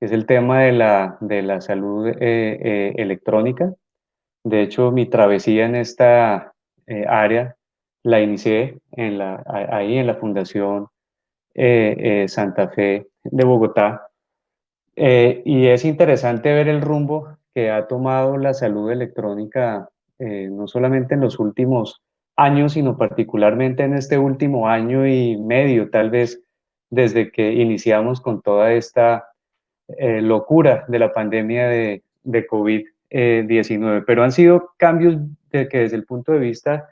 que es el tema de la salud electrónica. De hecho, mi travesía en esta área la inicié ahí en la Fundación Santa Fe de Bogotá. Y es interesante ver el rumbo que ha tomado la salud electrónica, no solamente en los últimos años, sino particularmente en este último año y medio, tal vez desde que iniciamos con toda esta locura de la pandemia de COVID-19. Pero han sido cambios de que desde el punto de vista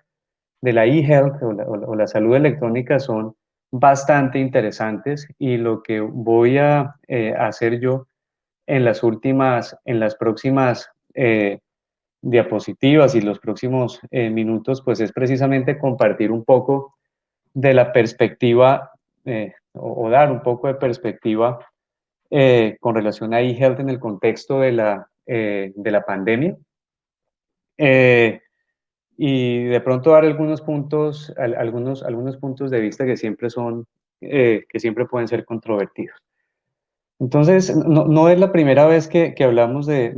de la e-health o la salud electrónica son bastante interesantes, y lo que voy a hacer yo en las próximas diapositivas y los próximos minutos, pues es precisamente compartir un poco de la perspectiva o dar un poco de perspectiva con relación a eHealth en el contexto de la pandemia. Eh, y de pronto dar algunos puntos, algunos puntos de vista que siempre son, que siempre pueden ser controvertidos. Entonces, no es la primera vez que hablamos eh,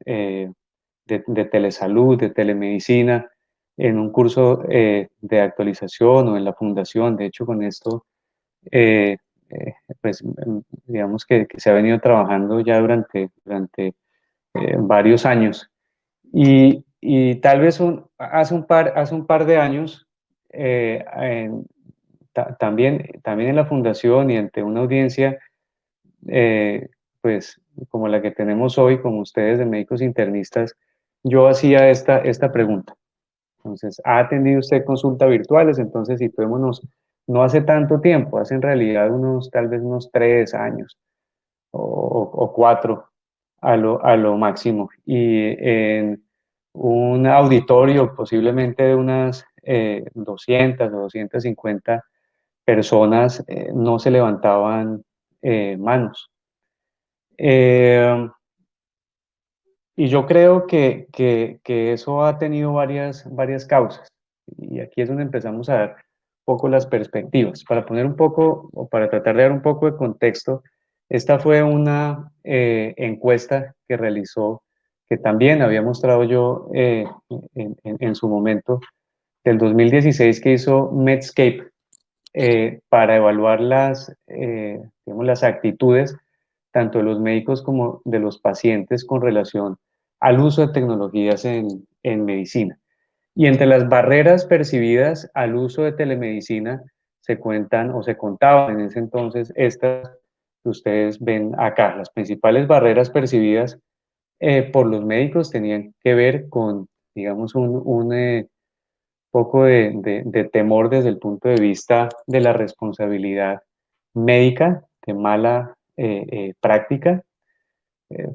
de telesalud, de telemedicina, en un curso de actualización o en la fundación. De hecho, con esto, eh, pues, digamos que se ha venido trabajando ya durante varios años. Y tal vez hace un par de años, también en la fundación y ante una audiencia, eh, pues como la que tenemos hoy, como ustedes de médicos internistas, yo hacía esta pregunta. Entonces, ¿ha atendido usted consultas virtuales? Entonces, situémonos, no hace tanto tiempo, hace en realidad tal vez unos 3 años o 4 a lo máximo. Y en un auditorio posiblemente de unas 200 o 250 personas, no se levantaban manos. Eh, y yo creo que eso ha tenido varias causas. Y aquí es donde empezamos a dar un poco las perspectivas. Para poner un poco, o para tratar de dar un poco de contexto, esta fue una encuesta que realizó, que también había mostrado yo en su momento, del 2016, que hizo Medscape, para evaluar digamos, las actitudes tanto de los médicos como de los pacientes con relación al uso de tecnologías en medicina. Y entre las barreras percibidas al uso de telemedicina se cuentan o se contaban en ese entonces estas que ustedes ven acá. Las principales barreras percibidas por los médicos tenían que ver con, digamos, un poco de temor desde el punto de vista de la responsabilidad médica, de mala práctica.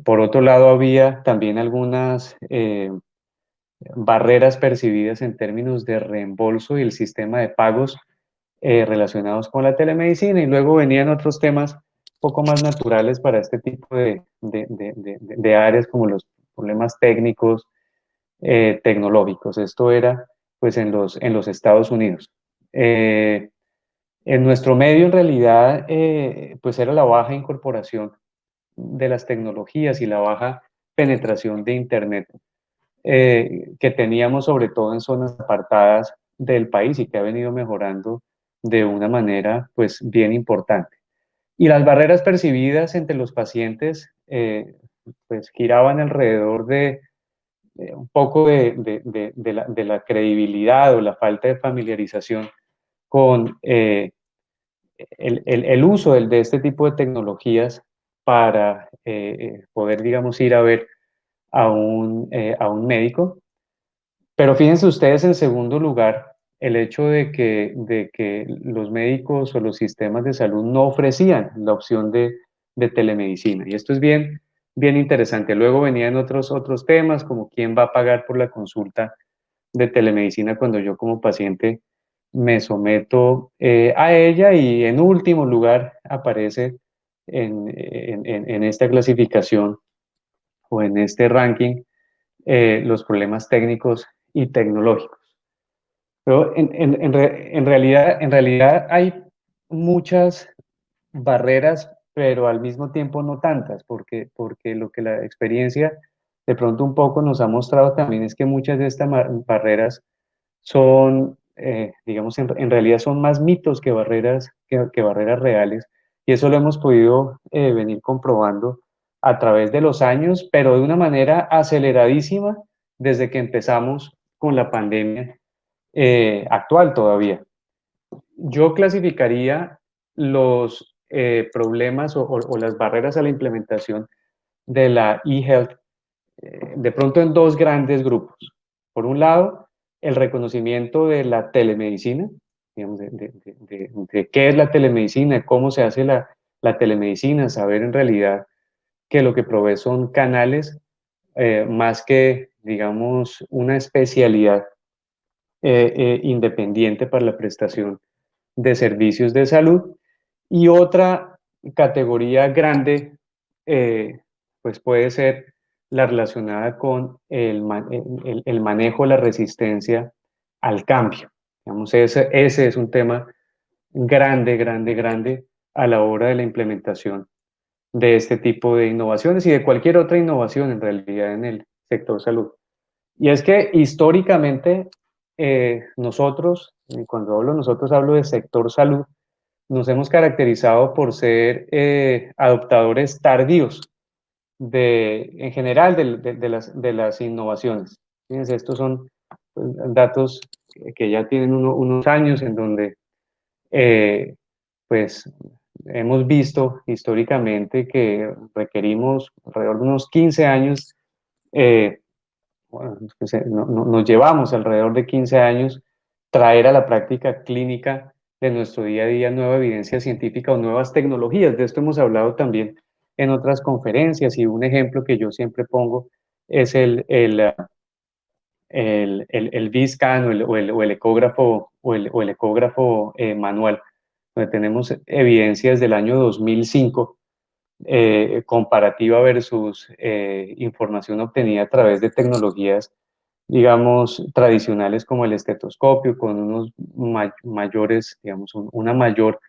Por otro lado, había también algunas barreras percibidas en términos de reembolso y el sistema de pagos relacionados con la telemedicina, y luego venían otros temas un poco más naturales para este tipo de áreas, como los problemas técnicos, tecnológicos. Esto era pues en los Estados Unidos. Eh, en nuestro medio, en realidad, pues era la baja incorporación de las tecnologías y la baja penetración de Internet que teníamos, sobre todo en zonas apartadas del país, y que ha venido mejorando de una manera pues bien importante. Y las barreras percibidas entre los pacientes pues giraban alrededor de un poco de la credibilidad o la falta de familiarización con el uso de este tipo de tecnologías para poder, digamos, ir a ver a un médico. Pero fíjense ustedes, en segundo lugar, el hecho de que los médicos o los sistemas de salud no ofrecían la opción de telemedicina. Y esto es bien interesante. Luego venían otros temas, como quién va a pagar por la consulta de telemedicina cuando yo como paciente me someto a ella. Y en último lugar aparece en esta clasificación o en este ranking los problemas técnicos y tecnológicos. Pero en realidad hay muchas barreras pero al mismo tiempo no tantas, porque lo que la experiencia de pronto un poco nos ha mostrado también es que muchas de estas barreras son, digamos, en realidad son más mitos que barreras, que barreras reales, y eso lo hemos podido venir comprobando a través de los años, pero de una manera aceleradísima desde que empezamos con la pandemia actual todavía. Yo clasificaría los problemas o las barreras a la implementación de la e-health de pronto en dos grandes grupos. Por un lado, el reconocimiento de la telemedicina, digamos, de qué es la telemedicina, cómo se hace la telemedicina, saber en realidad que lo que provee son canales más que, digamos, una especialidad independiente para la prestación de servicios de salud. Y otra categoría grande, pues puede ser la relacionada con el manejo de la resistencia al cambio. Digamos, ese es un tema grande, grande, grande a la hora de la implementación de este tipo de innovaciones y de cualquier otra innovación en realidad en el sector salud. Y es que históricamente nosotros, y cuando hablo nosotros hablo de sector salud, nos hemos caracterizado por ser adoptadores tardíos en general de las innovaciones. Fíjense, estos son pues, datos que ya tienen unos años en donde eh, pues hemos visto históricamente que requerimos alrededor de unos 15 años bueno, pues, nos llevamos alrededor de 15 años traer a la práctica clínica de nuestro día a día nueva evidencia científica o nuevas tecnologías. De esto hemos hablado también en otras conferencias y un ejemplo que yo siempre pongo es el VISCAN o el ecógrafo, o el ecógrafo manual, donde tenemos evidencias del año 2005 comparativa versus información obtenida a través de tecnologías, digamos, tradicionales como el estetoscopio, con unos mayores, digamos, una mayor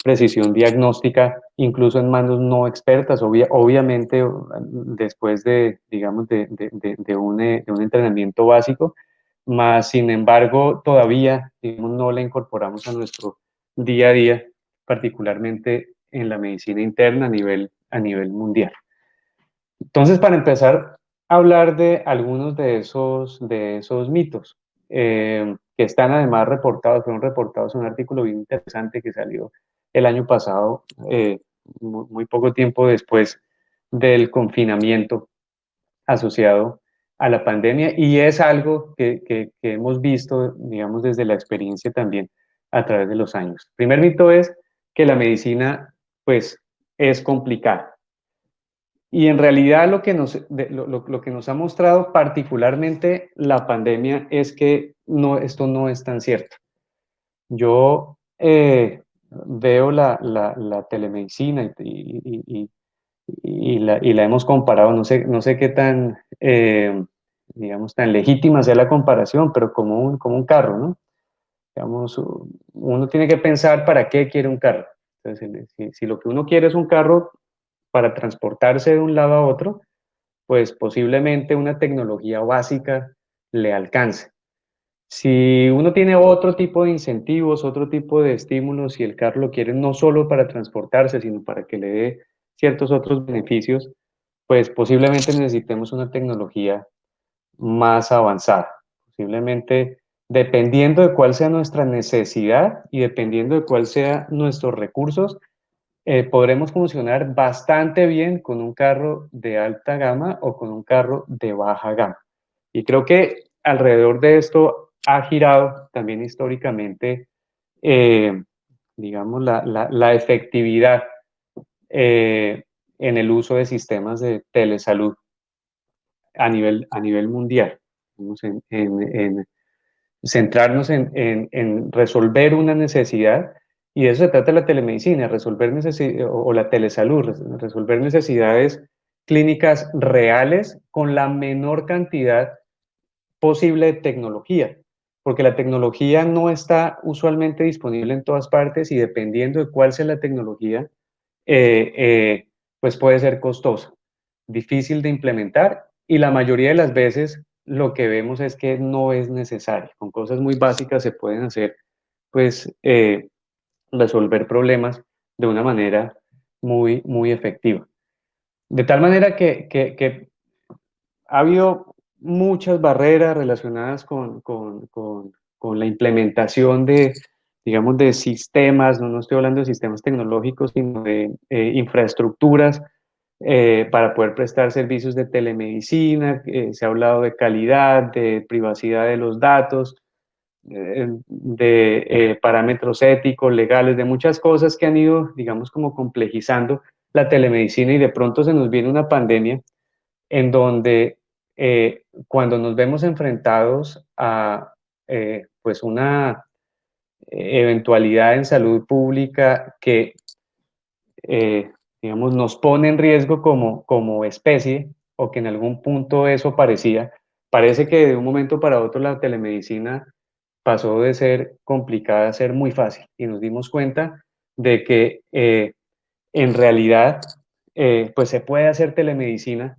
precisión diagnóstica, incluso en manos no expertas, obviamente después de, digamos, de un entrenamiento básico, más sin embargo todavía digamos, no la incorporamos a nuestro día a día, particularmente en la medicina interna a nivel mundial. Entonces, para empezar a hablar de algunos de esos mitos, que están además reportados, fueron reportados en un artículo bien interesante que salió el año pasado, muy poco tiempo después del confinamiento asociado a la pandemia, y es algo que hemos visto, digamos, desde la experiencia también a través de los años. El primer mito es que la medicina, pues, es complicada. Y en realidad lo que nos ha mostrado particularmente la pandemia es que esto no es tan cierto. Yo veo la telemedicina y la hemos comparado, no sé qué tan, digamos, tan legítima sea la comparación, pero como un carro, ¿no? Digamos, uno tiene que pensar para qué quiere un carro. Entonces, si lo que uno quiere es un carro para transportarse de un lado a otro, pues posiblemente una tecnología básica le alcance. Si uno tiene otro tipo de incentivos, otro tipo de estímulos, y el carro lo quiere no solo para transportarse, sino para que le dé ciertos otros beneficios, pues posiblemente necesitemos una tecnología más avanzada. Posiblemente, dependiendo de cuál sea nuestra necesidad y dependiendo de cuál sea nuestros recursos, podremos funcionar bastante bien con un carro de alta gama o con un carro de baja gama. Y creo que alrededor de esto ha girado también históricamente, eh, digamos, la efectividad eh, en el uso de sistemas de telesalud a nivel mundial. Vamos en centrarnos en resolver una necesidad, y de eso se trata la telemedicina, resolver o la telesalud, resolver necesidades clínicas reales con la menor cantidad posible de tecnología, porque la tecnología no está usualmente disponible en todas partes y dependiendo de cuál sea la tecnología, pues puede ser costosa, difícil de implementar y la mayoría de las veces lo que vemos es que no es necesario. Con cosas muy básicas se pueden hacer, pues, resolver problemas de una manera muy efectiva. De tal manera que ha habido muchas barreras relacionadas con la implementación de, digamos, de sistemas, no estoy hablando de sistemas tecnológicos, sino de infraestructuras para poder prestar servicios de telemedicina. Se ha hablado de calidad, de privacidad de los datos, de parámetros éticos, legales, de muchas cosas que han ido, digamos, como complejizando la telemedicina y de pronto se nos viene una pandemia en donde cuando nos vemos enfrentados a pues una eventualidad en salud pública que digamos, nos pone en riesgo como especie o que en algún punto eso parecía, parece que de un momento para otro la telemedicina pasó de ser complicada a ser muy fácil y nos dimos cuenta de que en realidad pues se puede hacer telemedicina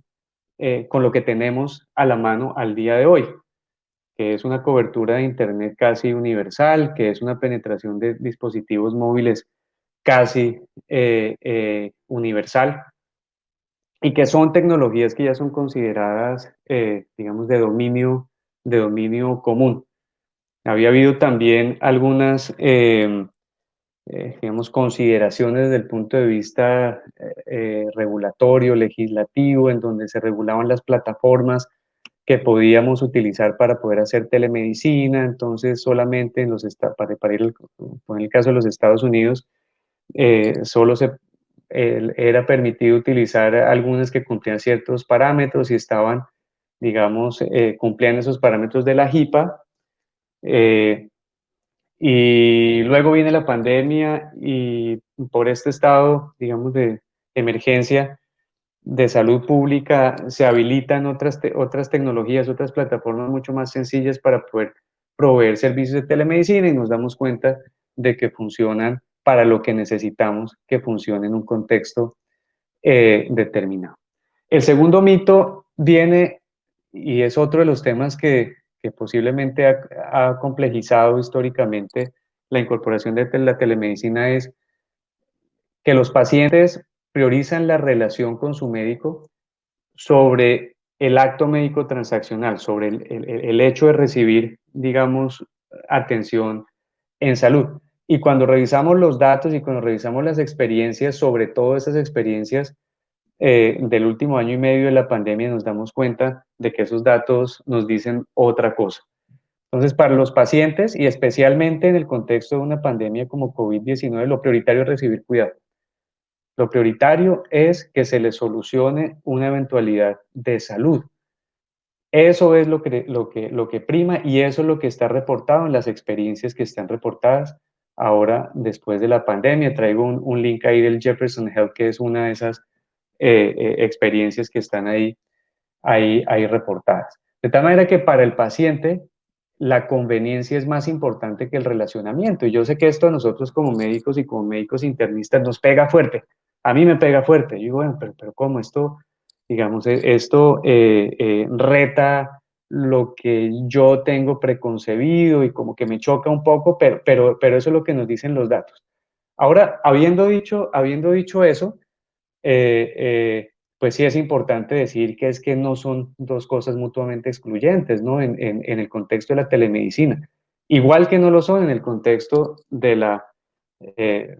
con lo que tenemos a la mano al día de hoy, que es una cobertura de Internet casi universal, que es una penetración de dispositivos móviles casi universal y que son tecnologías que ya son consideradas, digamos, de dominio común. Había habido también algunas, digamos, consideraciones desde el punto de vista regulatorio, legislativo, en donde se regulaban las plataformas que podíamos utilizar para poder hacer telemedicina, entonces solamente en para ir en el caso de los Estados Unidos, solo era permitido utilizar algunas que cumplían ciertos parámetros y estaban, digamos, cumplían esos parámetros de la HIPAA. Y luego viene la pandemia y por este estado, digamos, de emergencia de salud pública, se habilitan otras tecnologías, otras plataformas mucho más sencillas para poder proveer servicios de telemedicina y nos damos cuenta de que funcionan para lo que necesitamos que funcione en un contexto determinado. El segundo mito viene, y es otro de los temas que posiblemente ha complejizado históricamente la incorporación de la telemedicina, es que los pacientes priorizan la relación con su médico sobre el acto médico transaccional, sobre el hecho de recibir, digamos, atención en salud. Y cuando revisamos los datos y cuando revisamos las experiencias, sobre todo esas experiencias del último año y medio de la pandemia, nos damos cuenta de que esos datos nos dicen otra cosa. Entonces, para los pacientes y especialmente en el contexto de una pandemia como COVID-19, lo prioritario es recibir cuidado. Lo prioritario es que se les solucione una eventualidad de salud. Eso es lo que prima y eso es lo que está reportado en las experiencias que están reportadas ahora después de la pandemia. Traigo un link ahí del Jefferson Health, que es una de esas experiencias que están ahí reportadas. De tal manera que para el paciente la conveniencia es más importante que el relacionamiento. Y yo sé que esto a nosotros como médicos y como médicos internistas nos pega fuerte. A mí me pega fuerte. Yo digo, bueno, pero ¿cómo esto, digamos, esto reta lo que yo tengo preconcebido y como que me choca un poco, pero eso es lo que nos dicen los datos. Ahora, habiendo dicho eso, eh, eh, pues sí es importante decir que es que no son dos cosas mutuamente excluyentes, ¿no? En el contexto de la telemedicina. Igual que no lo son en el contexto de la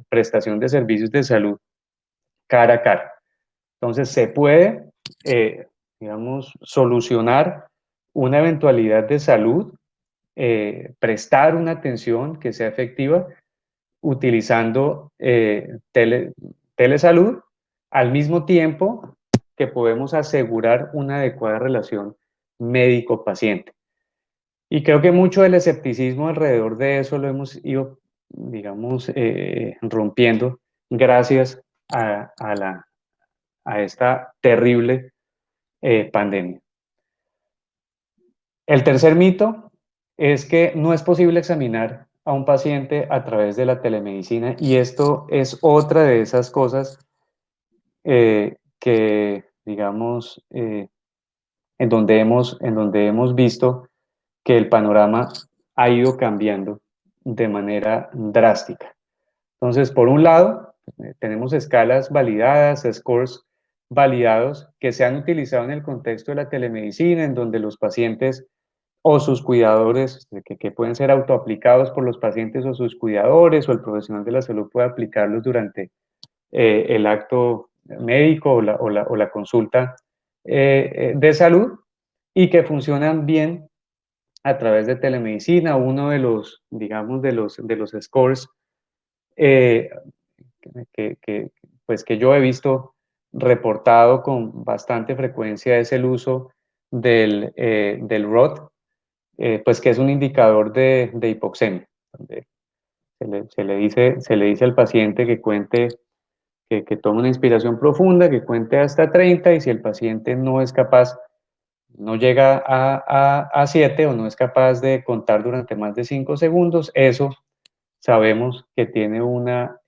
prestación de servicios de salud cara a cara. Entonces, se puede, digamos, solucionar una eventualidad de salud, prestar una atención que sea efectiva utilizando telesalud, al mismo tiempo que podemos asegurar una adecuada relación médico-paciente. Y creo que mucho del escepticismo alrededor de eso lo hemos ido, digamos, rompiendo gracias a esta terrible pandemia. El tercer mito es que no es posible examinar a un paciente a través de la telemedicina y esto es otra de esas cosas que digamos, en donde hemos visto que el panorama ha ido cambiando de manera drástica. Entonces, por un lado, tenemos escalas validadas, scores validados que se han utilizado en el contexto de la telemedicina, en donde los pacientes o sus cuidadores, que pueden ser autoaplicados por los pacientes o sus cuidadores, o el profesional de la salud puede aplicarlos durante el acto médico o la consulta de salud, y que funcionan bien a través de telemedicina. Uno de los, digamos, de los scores eh, pues que yo he visto reportado con bastante frecuencia es el uso del ROT, pues que es un indicador de hipoxemia, donde se le dice al paciente que cuente, que tome una inspiración profunda, que cuente hasta 30, y si el paciente no es capaz, no llega a 7, o no es capaz de contar durante más de 5 segundos, eso sabemos que tiene una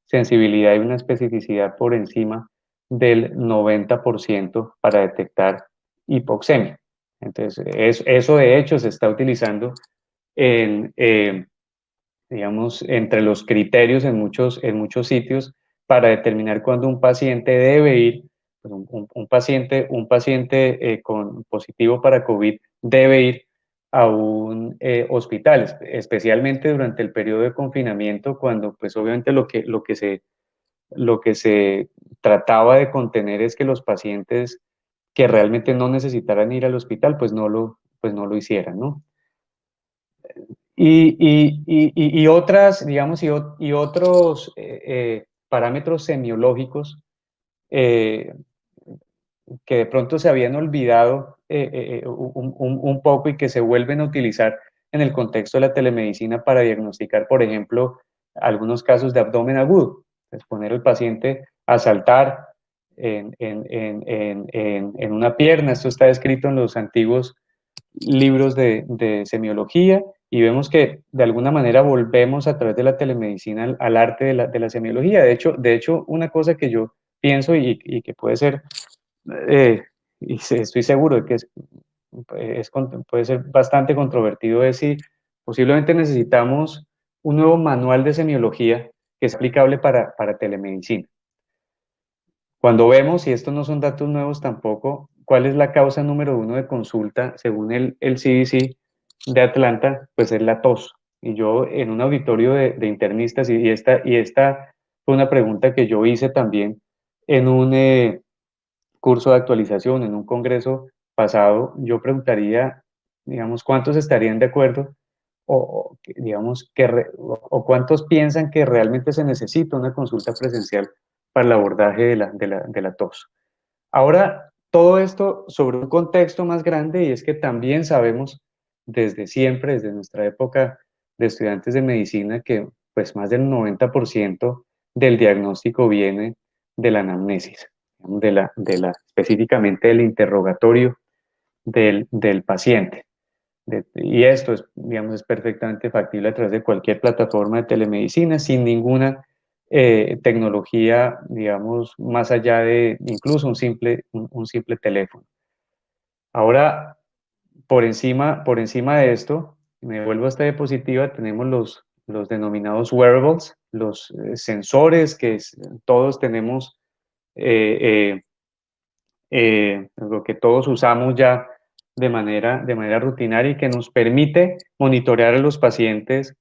sensibilidad y una especificidad por encima del 90% para detectar hipoxemia. Entonces, eso de hecho se está utilizando en, digamos, entre los criterios en muchos sitios para determinar cuándo un paciente debe ir, pues un paciente con positivo para COVID debe ir a un hospital, especialmente durante el periodo de confinamiento, cuando pues obviamente lo que se trataba de contener es que los pacientes que realmente no necesitaran ir al hospital, pues no lo hicieran, ¿no? Y otras, digamos, y otros parámetros semiológicos eh, que de pronto se habían olvidado un poco, y que se vuelven a utilizar en el contexto de la telemedicina para diagnosticar, por ejemplo, algunos casos de abdomen agudo. Es poner al paciente a saltar en una pierna. Esto está escrito en los antiguos libros de semiología, y vemos que de alguna manera volvemos a través de la telemedicina al arte de la semiología. De hecho, una cosa que yo pienso y que puede ser, eh, estoy seguro de que puede ser bastante controvertido, es si posiblemente necesitamos un nuevo manual de semiología que es aplicable para telemedicina. Cuando vemos, y estos no son datos nuevos tampoco, cuál es la causa número uno de consulta según el CDC de Atlanta, pues es la tos. Y yo en un auditorio de internistas, y esta fue una pregunta que yo hice también en un curso de actualización, en un congreso pasado, yo preguntaría, digamos, cuántos estarían de acuerdo, digamos, o cuántos piensan que realmente se necesita una consulta presencial para el abordaje de la tos. Ahora, todo esto sobre un contexto más grande, y es que también sabemos desde siempre, desde nuestra época de estudiantes de medicina, que pues más del 90% del diagnóstico viene de la anamnesis, específicamente del interrogatorio del paciente. Y esto es, digamos, es perfectamente factible a través de cualquier plataforma de telemedicina, sin ninguna tecnología, digamos, más allá de incluso un simple teléfono. Ahora, por encima de esto, me vuelvo a esta diapositiva, tenemos los denominados wearables, los sensores todos tenemos, eh, lo que todos usamos ya de manera rutinaria, y que nos permite monitorear a los pacientes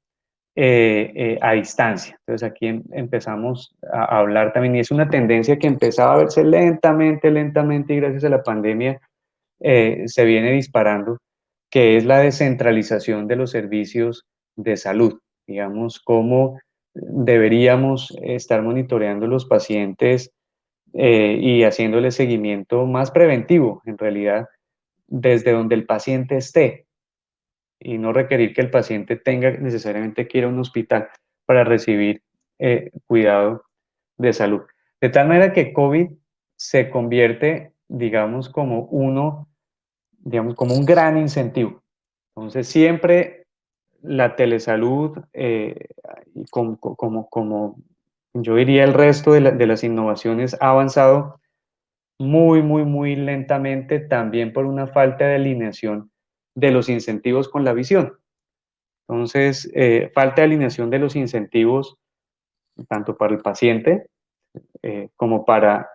a distancia. Entonces aquí empezamos a hablar también, y es una tendencia que empezaba a verse lentamente, lentamente, y gracias a la pandemia se viene disparando, que es la descentralización de los servicios de salud. Digamos, cómo deberíamos estar monitoreando los pacientes y haciéndole seguimiento más preventivo, en realidad, desde donde el paciente esté, y no requerir que el paciente tenga necesariamente que ir a un hospital para recibir cuidado de salud. De tal manera que COVID se convierte, digamos, como un gran incentivo. Entonces, siempre la telesalud, como yo diría el resto de las innovaciones ha avanzado muy lentamente, también por una falta de alineación de los incentivos con la visión. Entonces, falta de alineación de los incentivos tanto para el paciente como para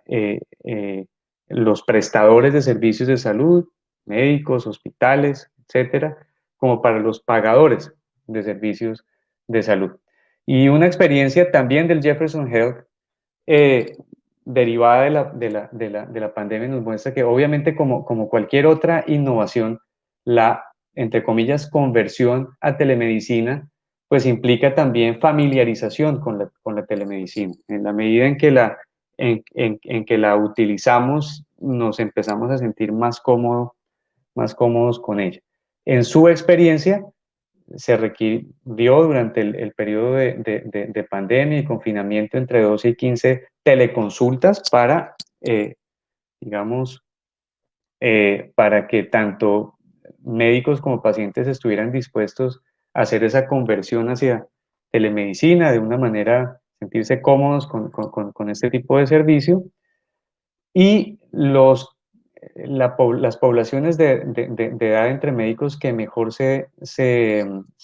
los prestadores de servicios de salud, médicos, hospitales, etcétera, como para los pagadores de servicios de salud. Y una experiencia también del Jefferson Health eh, derivada de la pandemia nos muestra que obviamente como cualquier otra innovación, la, entre comillas, conversión a telemedicina, pues implica también familiarización con la telemedicina. En la medida en que en que la utilizamos, nos empezamos a sentir más cómodos con ella. En su experiencia, se requirió durante el periodo de pandemia y confinamiento entre 12 y 15 teleconsultas para, digamos, para que tanto médicos como pacientes estuvieran dispuestos a hacer esa conversión hacia telemedicina de una manera, sentirse cómodos con este tipo de servicio. Y las poblaciones de edad entre médicos que mejor se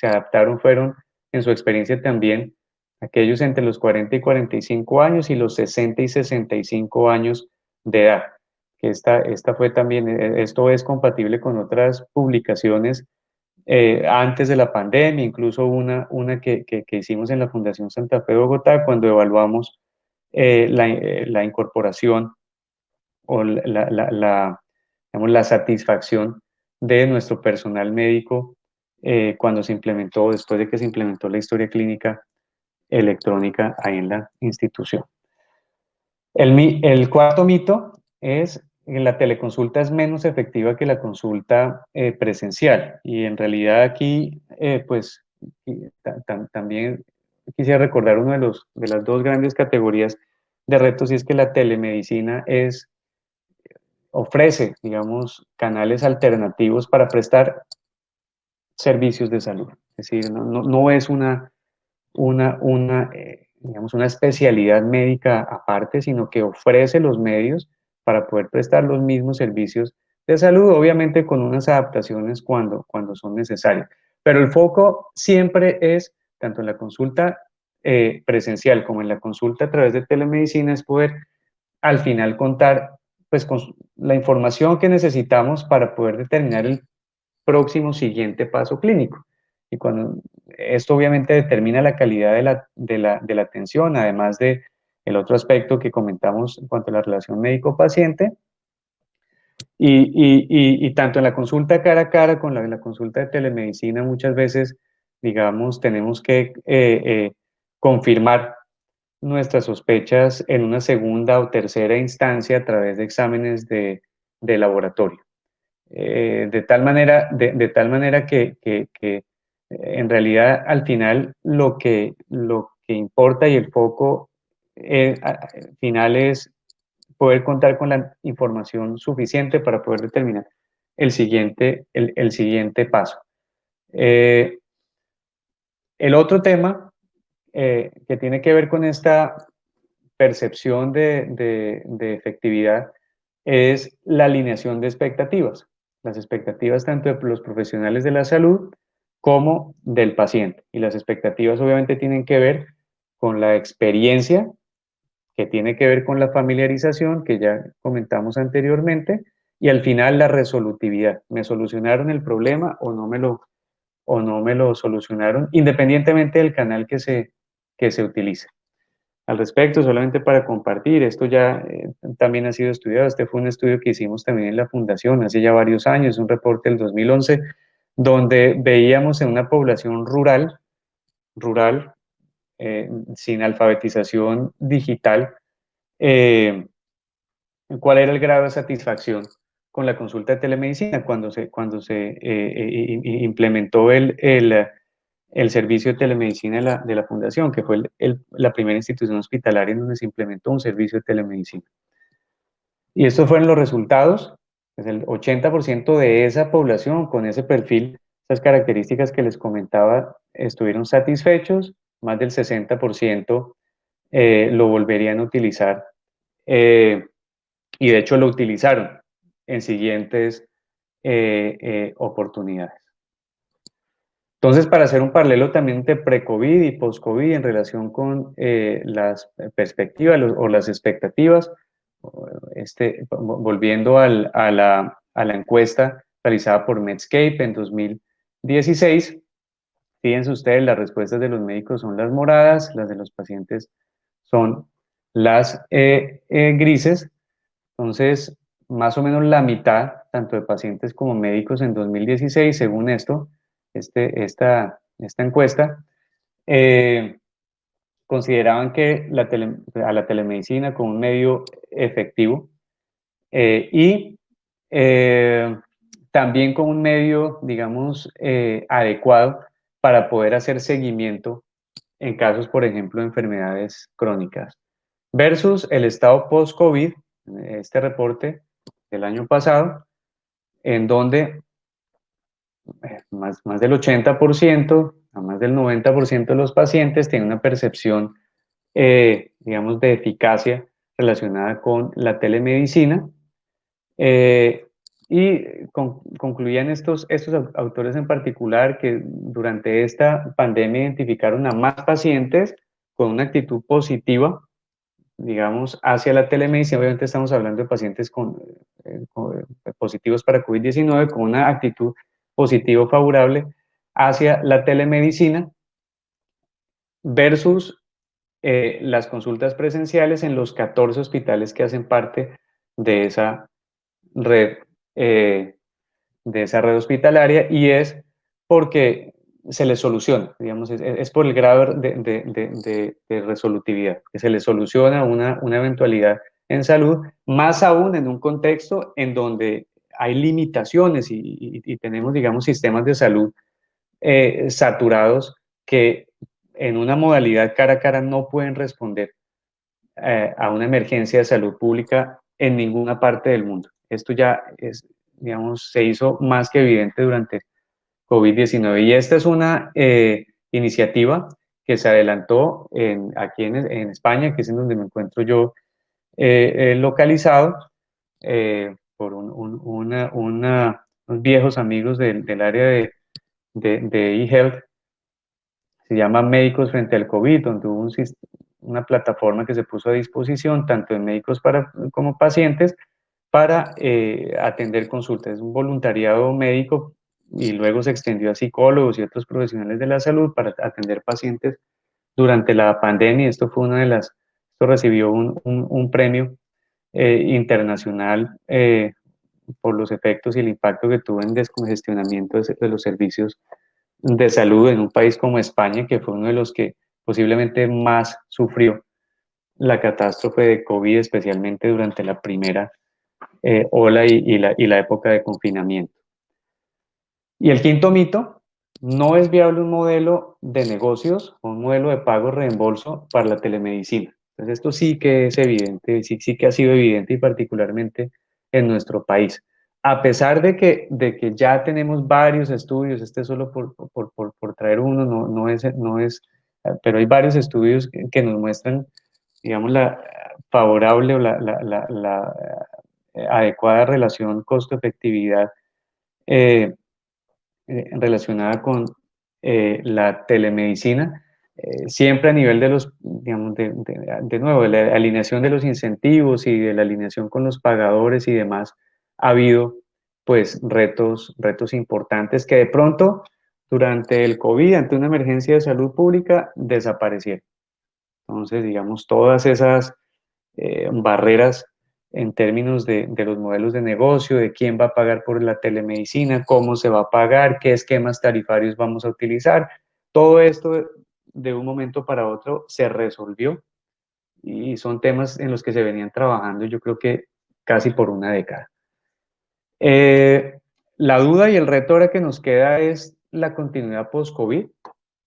adaptaron fueron, en su experiencia también, aquellos entre los 40 y 45 años y los 60 y 65 años de edad. Esta fue también, esto es compatible con otras publicaciones antes de la pandemia, incluso una que hicimos en la Fundación Santa Fe de Bogotá cuando evaluamos la incorporación o digamos, la satisfacción de nuestro personal médico cuando se implementó, después de que se implementó la historia clínica electrónica ahí en la institución. El cuarto mito es que la teleconsulta es menos efectiva que la consulta presencial. Y en realidad aquí, pues, también quisiera recordar uno de las dos grandes categorías de retos, y es que la telemedicina ofrece, digamos, canales alternativos para prestar servicios de salud. Es decir, no es digamos, una especialidad médica aparte, sino que ofrece los medios para poder prestar los mismos servicios de salud, obviamente con unas adaptaciones cuando son necesarias. Pero el foco siempre es, tanto en la consulta presencial como en la consulta a través de telemedicina, es poder al final contar pues con la información que necesitamos para poder determinar el próximo siguiente paso clínico. Y cuando esto obviamente determina la calidad de la atención, además de el otro aspecto que comentamos en cuanto a la relación médico-paciente, y tanto en la consulta cara a cara con la consulta de telemedicina, muchas veces, digamos, tenemos que confirmar nuestras sospechas en una segunda o tercera instancia a través de exámenes de laboratorio. De tal manera que en realidad al final lo que importa y el foco final es poder contar con la información suficiente para poder determinar el siguiente paso. Eh, el otro tema que tiene que ver con esta percepción de efectividad es la alineación de expectativas. Las expectativas tanto de los profesionales de la salud como del paciente. Y las expectativas obviamente tienen que ver con la experiencia, que tiene que ver con la familiarización, que ya comentamos anteriormente, y al final la resolutividad. ¿Me solucionaron el problema o no me lo solucionaron? Independientemente del canal que se utilice. Al respecto, solamente para compartir, esto ya también ha sido estudiado, este fue un estudio que hicimos también en la Fundación hace ya varios años, un reporte del 2011, donde veíamos en una población rural, sin alfabetización digital, eh, cuál era el grado de satisfacción con la consulta de telemedicina cuando se implementó el servicio de telemedicina de la Fundación, que fue la primera institución hospitalaria en donde se implementó un servicio de telemedicina. Y estos fueron los resultados. Pues el 80% de esa población con ese perfil, esas características que les comentaba, estuvieron satisfechos, más del 60% lo volverían a utilizar, y de hecho lo utilizaron en siguientes oportunidades. Entonces, para hacer un paralelo también entre pre-COVID y post-COVID en relación con las perspectivas o las expectativas, volviendo a la encuesta realizada por Medscape en 2016, fíjense ustedes, las respuestas de los médicos son las moradas, las de los pacientes son las grises. Entonces, más o menos la mitad, tanto de pacientes como médicos en 2016, según esta encuesta, eh, consideraban que a la telemedicina como un medio efectivo, y también como un medio, digamos, adecuado para poder hacer seguimiento en casos, por ejemplo, de enfermedades crónicas. Versus el estado post-COVID, este reporte del año pasado, en donde más del 80%, a más del 90% de los pacientes tienen una percepción, digamos, de eficacia relacionada con la telemedicina. Eh, y concluían estos autores en particular que durante esta pandemia identificaron a más pacientes con una actitud positiva, digamos, hacia la telemedicina. Obviamente estamos hablando de pacientes positivos para COVID-19 con una actitud positiva favorable hacia la telemedicina versus las consultas presenciales en los 14 hospitales que hacen parte de esa red, eh, hospitalaria, y es porque se les soluciona, digamos, es por el grado de resolutividad, que se les soluciona una eventualidad en salud, más aún en un contexto en donde hay limitaciones y tenemos, digamos, sistemas de salud saturados que en una modalidad cara a cara no pueden responder a una emergencia de salud pública en ninguna parte del mundo. Esto ya es, digamos, se hizo más que evidente durante COVID-19, y esta es una iniciativa que se adelantó aquí en España, que es en donde me encuentro yo localizado, por unos viejos amigos del área de eHealth. Se llama Médicos frente al COVID, donde hubo una plataforma que se puso a disposición tanto de médicos como pacientes para atender consultas. Es un voluntariado médico y luego se extendió a psicólogos y otros profesionales de la salud para atender pacientes durante la pandemia. Esto recibió un premio internacional por los efectos y el impacto que tuvo en descongestionamiento de los servicios de salud en un país como España, que fue uno de los que posiblemente más sufrió la catástrofe de COVID, especialmente durante la primera ola y la época de confinamiento. Y el quinto mito: no es viable un modelo de negocios o un modelo de pago-reembolso para la telemedicina. Entonces esto sí que es evidente, sí que ha sido evidente, y particularmente en nuestro país. A pesar de que ya tenemos varios estudios, solo por traer uno, no es, pero hay varios estudios que nos muestran, digamos, la favorable o la adecuada relación costo-efectividad eh, relacionada con la telemedicina, siempre a nivel de los, digamos, de nuevo, de la alineación de los incentivos y de la alineación con los pagadores y demás. Ha habido pues retos importantes que de pronto durante el COVID, ante una emergencia de salud pública, desaparecieron. Entonces, digamos, todas esas barreras en términos de los modelos de negocio, de quién va a pagar por la telemedicina, cómo se va a pagar, qué esquemas tarifarios vamos a utilizar. Todo esto de un momento para otro se resolvió, y son temas en los que se venían trabajando, yo creo que casi por una década. Eh, la duda y el reto ahora que nos queda es la continuidad post-COVID.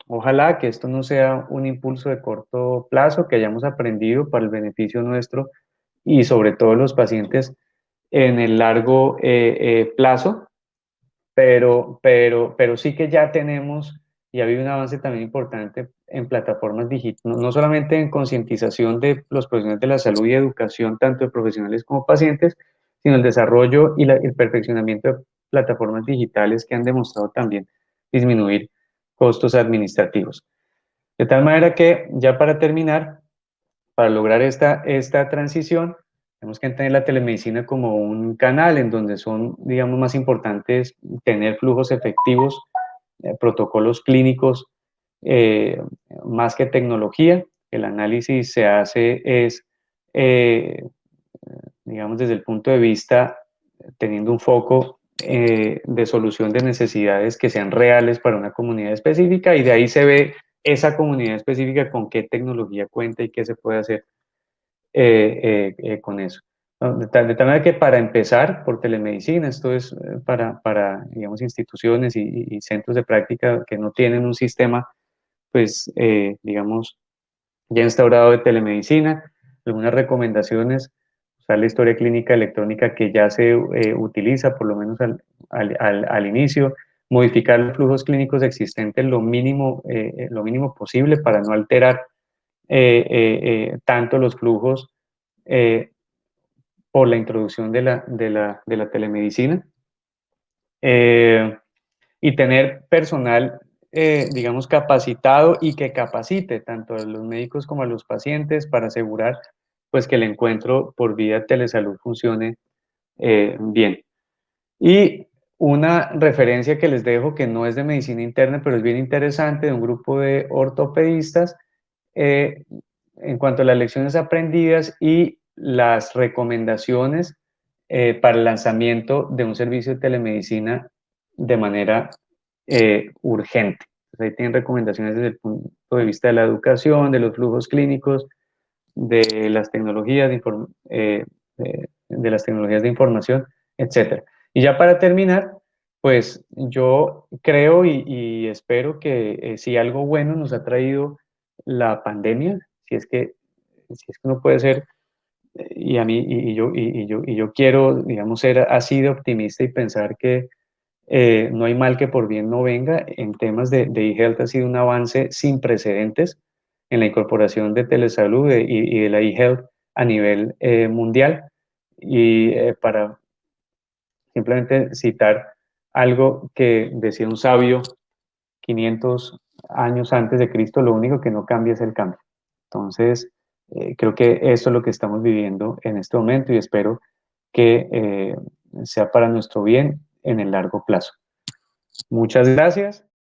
Ojalá que esto no sea un impulso de corto plazo, que hayamos aprendido para el beneficio nuestro y sobre todo los pacientes en el largo plazo, pero sí que ya tenemos y ha habido un avance también importante en plataformas digitales, no solamente en concientización de los profesionales de la salud y educación, tanto de profesionales como pacientes, sino el desarrollo y el perfeccionamiento de plataformas digitales que han demostrado también disminuir costos administrativos. De tal manera que, ya para terminar, para lograr esta transición, tenemos que entender la telemedicina como un canal en donde son, digamos, más importantes tener flujos efectivos, protocolos clínicos, eh, más que tecnología. El análisis se hace eh, digamos, desde el punto de vista, teniendo un foco de solución de necesidades que sean reales para una comunidad específica, y de ahí se ve esa comunidad específica con qué tecnología cuenta y qué se puede hacer con eso. ¿No? De tal manera que, para empezar por telemedicina, esto es para digamos, instituciones y centros de práctica que no tienen un sistema, pues, digamos, ya instaurado de telemedicina, algunas recomendaciones: usar la historia clínica electrónica que ya se utiliza, por lo menos al inicio, modificar los flujos clínicos existentes lo mínimo posible para no alterar tanto los flujos eh, por la introducción de la telemedicina, eh, y tener personal, digamos, capacitado y que capacite tanto a los médicos como a los pacientes para asegurar, pues, que el encuentro por vía telesalud funcione bien. Y una referencia que les dejo, que no es de medicina interna, pero es bien interesante, de un grupo de ortopedistas, eh, en cuanto a las lecciones aprendidas y las recomendaciones para el lanzamiento de un servicio de telemedicina de manera urgente. Entonces, ahí tienen recomendaciones desde el punto de vista de la educación, de los flujos clínicos, de las tecnologías de las tecnologías de información, etcétera. Y ya para terminar, pues yo creo y espero que, si algo bueno nos ha traído la pandemia, si es que uno puede ser, y a mí, y yo quiero, digamos, ser así de optimista y pensar que no hay mal que por bien no venga. En temas de e-health ha sido un avance sin precedentes en la incorporación de telesalud y de la e-health a nivel mundial. Y para simplemente citar algo que decía un sabio 500 años antes de Cristo: lo único que no cambia es el cambio. Entonces, creo que eso es lo que estamos viviendo en este momento, y espero que sea para nuestro bien en el largo plazo. Muchas gracias.